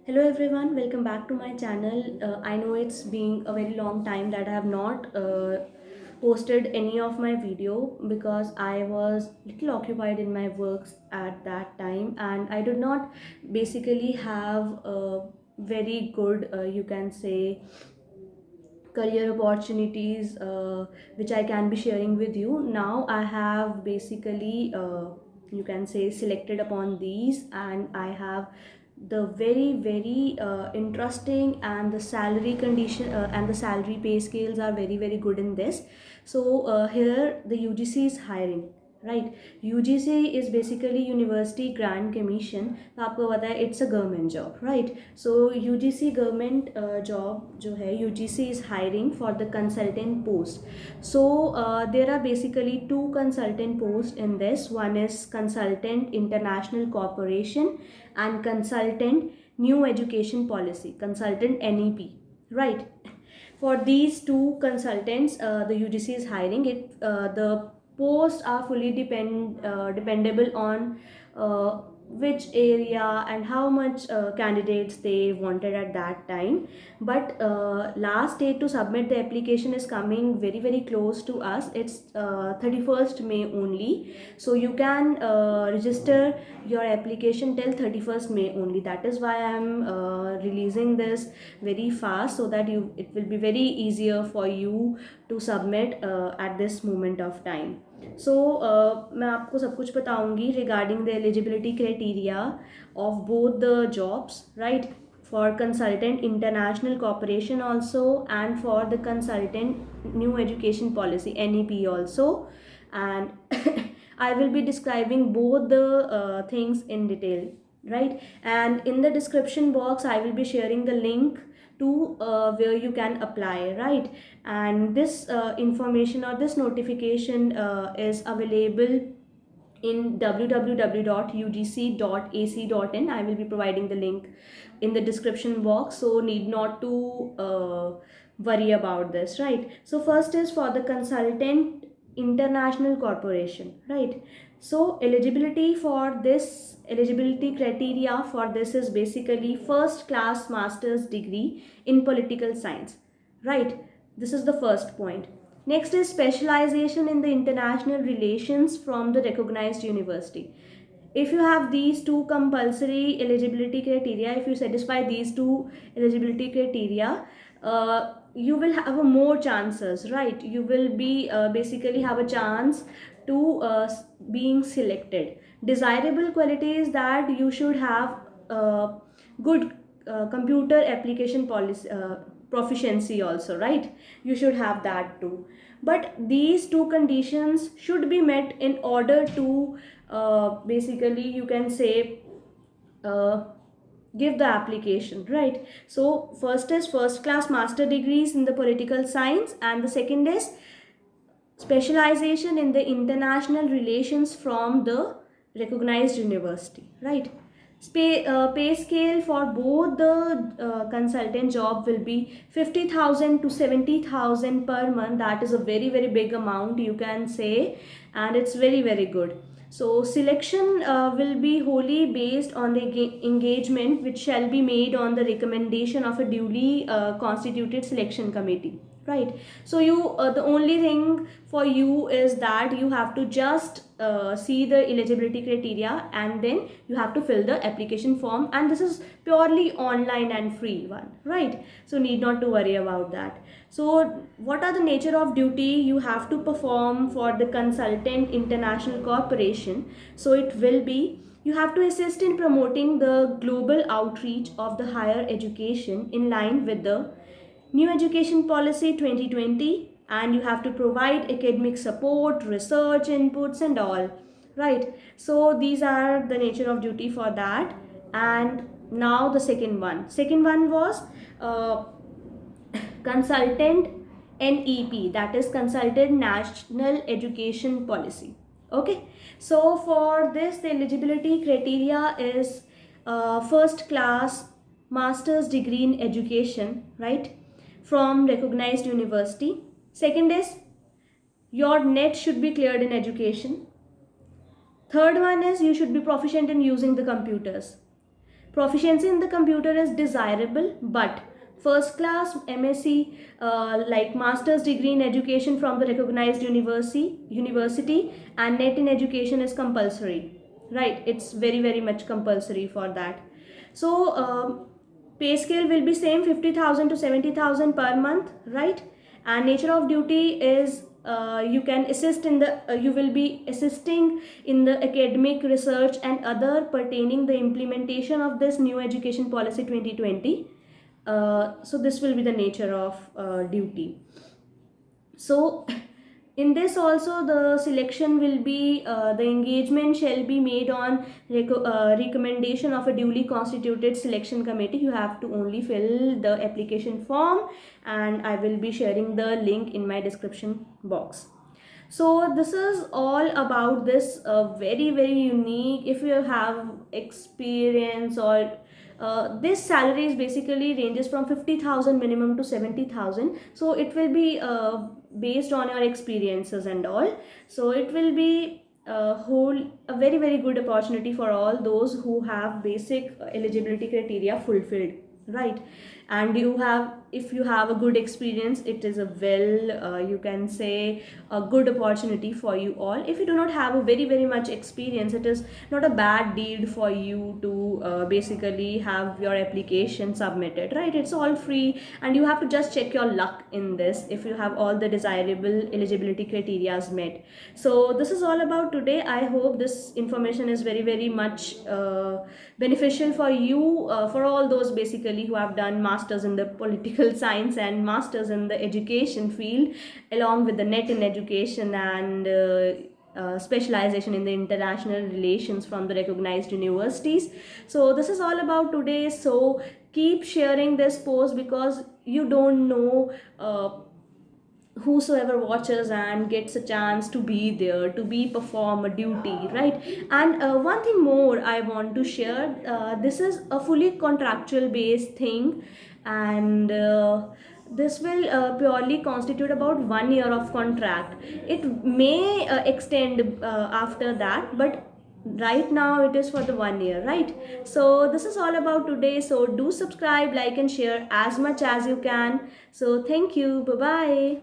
Hello everyone, welcome back to my channel. I know it's been a very long time that I have not posted any of my video because I was little occupied in my works at that time, and I did not basically have a very good, you can say, career opportunities which I can be sharing with you. Now I have basically you can say selected upon these, and I have the very interesting, and the salary condition and the salary pay scales are very good in this. So here the UGC is hiring, right? UGC is basically University Grant Commission. तो आपको पता है it's a government job, right? So UGC government job जो है, UGC is hiring for the consultant post. So there are basically two consultant posts in this. One is consultant international cooperation and consultant new education policy, consultant NEP, right? For these two consultants, the UGC is hiring it. The posts are fully dependable on which area and how much candidates they wanted at that time. But last date to submit the application is coming very close to us. It's 31st May only. So you can register your application till 31st May only. That is why I'm releasing this very fast, so that it will be very easier for you to submit at this moment of time. So मैं आपको सब कुछ बताऊंगी regarding the eligibility criteria of both the jobs, right? For consultant international cooperation also, and for the consultant new education policy NEP also. And I will be describing both the things in detail, right? And in the description box I will be sharing the link to where you can apply, right? And this information or this notification is available in www.ugc.ac.in. I will be providing the link in the description box, so need not to worry about this, right? So first is for the consultant international corporation, right? So eligibility criteria for this is basically first class master's degree in political science, right? This is the first point. Next is specialization in the international relations from the recognized university. If you have these two compulsory eligibility criteria, if you satisfy these two eligibility criteria, you will have a more chances, right? You will be basically have a chance to being selected. Desirable qualities that you should have good computer application policy proficiency also, right? You should have that too. But these two conditions should be met in order to basically you can say uh, give the application, right? So first is first class master degrees in the political science, and the second is specialization in the international relations from the recognized university, right? Pay scale for both the consultant job will be 50,000 to 70,000 per month. That is a very big amount, you can say, and it's very good. So selection will be wholly based on the engagement, which shall be made on the recommendation of a duly constituted selection committee, right? So you the only thing for you is that you have to just see the eligibility criteria, and then you have to fill the application form, and this is purely online and free one, right? So need not to worry about that. So what are the nature of duty you have to perform for the consultant international corporation? So it will be, you have to assist in promoting the global outreach of the higher education in line with the New Education Policy 2020, and you have to provide academic support, research inputs, and all, right? So these are the nature of duty for that. And now the second one was uh, consultant NEP, that is consultant national education policy. Okay, so for this the eligibility criteria is first class master's degree in education, right, from recognized university. Second is your net should be cleared in education. Third one is you should be proficient in using the computers. Proficiency in the computer is desirable, but first class MSc, like master's degree in education from the recognized university, and net in education is compulsory, right? It's very very much compulsory for that. So pay scale will be same, 50,000 to 70,000 per month, right? And nature of duty is, you can assist in the you will be assisting in the academic research and other pertaining the implementation of this new education policy 2020. So this will be the nature of duty. So in this also, the selection will be, the engagement shall be made on recommendation of a duly constituted selection committee. You have to only fill the application form, and I will be sharing the link in my description box. So this is all about this very very unique. If you have experience, or this salary is basically ranges from 50,000 minimum to 70,000, so it will be based on your experiences and all. So it will be whole a very very good opportunity for all those who have basic eligibility criteria fulfilled, right? And you have, if you have a good experience, it is a well, you can say, a good opportunity for you all. If you do not have a very very much experience, it is not a bad deed for you to basically have your application submitted, right? It's all free, and you have to just check your luck in this if you have all the desirable eligibility criteria met. So this is all about today. I hope this information is very very much beneficial for you, for all those basically who have done masters in the political science and masters in the education field, along with the net in education and specialization in the international relations from the recognized universities. So this is all about today. So keep sharing this post, because you don't know whosoever watches and gets a chance to be there, to be perform a duty, right? And one thing more I want to share, this is a fully contractual based thing, and this will purely constitute about 1 year of contract. It may extend after that, but right now it is for the 1 year, right? So this is all about today. So do subscribe, like and share as much as you can. So thank you, bye bye.